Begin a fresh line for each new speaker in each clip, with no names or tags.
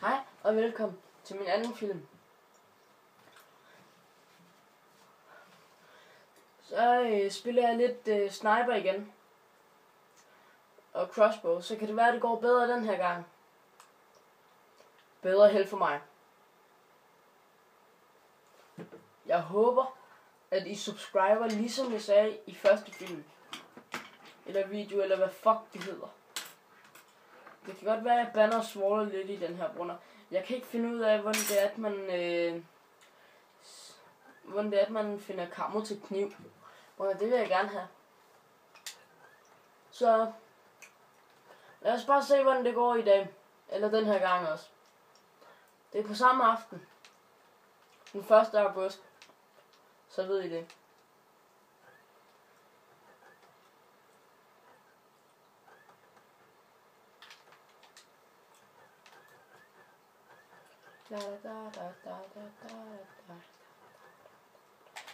Hej og velkommen til min anden film. Så spiller jeg lidt sniper igen. Og crossbow, så kan det være, at det går bedre den her gang. Bedre held for mig. Jeg håber, at I subscriber, ligesom jeg sagde i første film. Eller video, eller hvad fuck det hedder. Det kan godt være, at jeg bander og svåler lidt i den her brunder. Jeg kan ikke finde ud af, hvordan det er, at man finder kammer til kniv. Og det vil jeg gerne have. Så lad os bare se, hvordan det går i dag. Eller den her gang også. Det er på samme aften. Den 1. august. Så ved I det.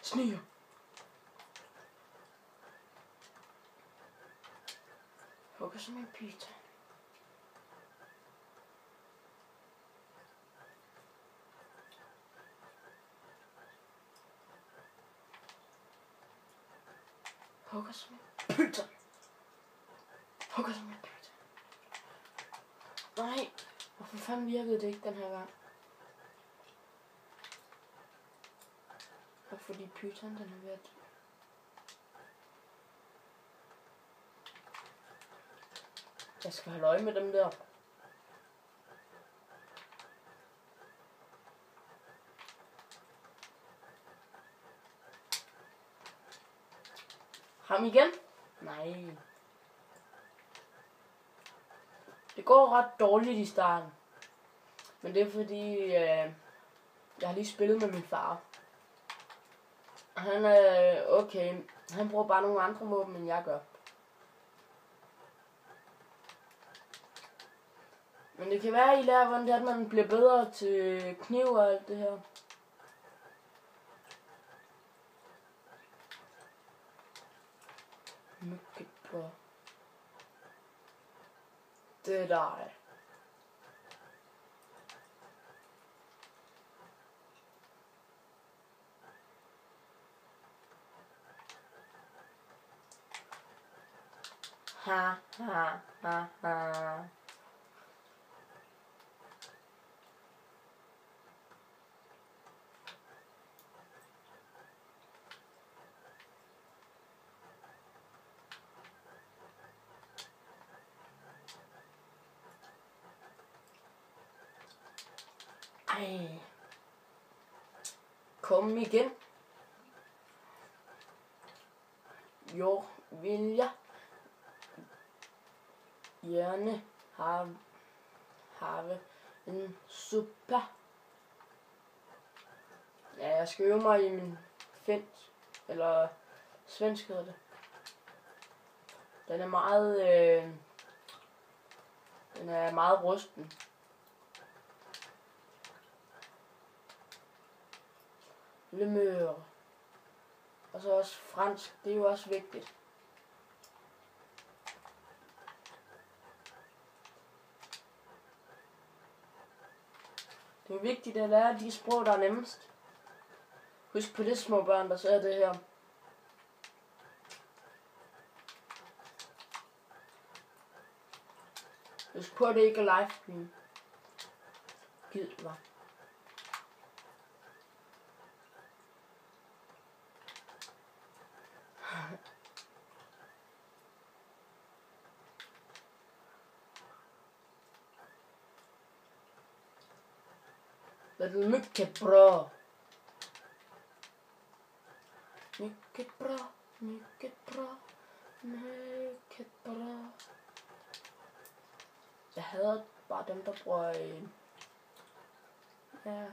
Sniger. Hugger som en pizza. Hugger som en pizza. Hugger som en pizza. Nej, hvorfor fanden virkede det ikke den her gang? Og fordi pizzaen den er ved at... Jeg skal holde øje med dem der. Ham igen? Nej. Det går ret dårligt i starten. Men det er fordi, jeg har lige spillet med min far. Han er okay. Han bruger bare nogle andre våben, end jeg gør. Men det kan være, at I lærer, hvordan det er, at man bliver bedre til kniv og alt det her. Mycket bra. Det er dig. Ha ha ha ha. Ej. Kom igen. Jo, vil jeg gerne have en suppe. Ja, jeg skal øve mig i min finsk, eller svensk hedder det. Den er meget rusten. Lemør. Og så også fransk, det er jo også vigtigt. Det er vigtigt at lære de sprog, der er nemmest. Husk på det, små børn, der ser det her. Husk på, at det ikke er livestream. Gid mig. Det är mycket bra. Mycket bra, mycket bra, mycket bra. Jeg hader bare dem, der bruger ja.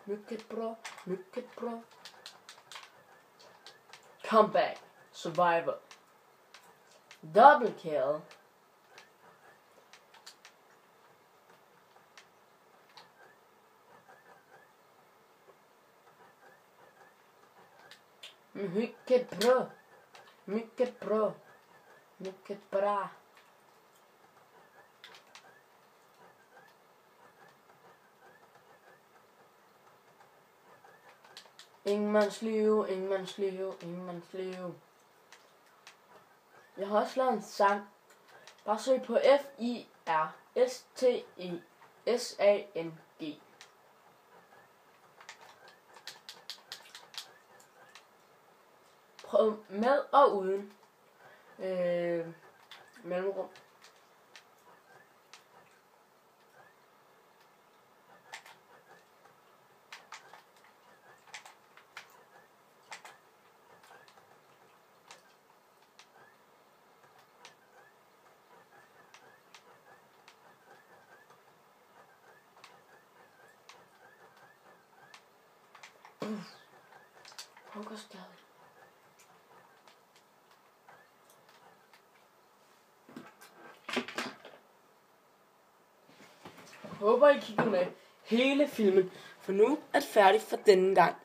Mycket bra, mycket bra. Comeback, survival. Double kill. Mycket bra. Mycket bra. Mycket bra. Ingenmandsliv, ingenmandsliv, ingenmandsliv. Jeg har også lavet en sang. Bare søg på FIRSTESANG. Prøv med og uden mellemrum. Hugger stadig. Håber I kigger med hele filmen, for nu er det færdigt for denne gang.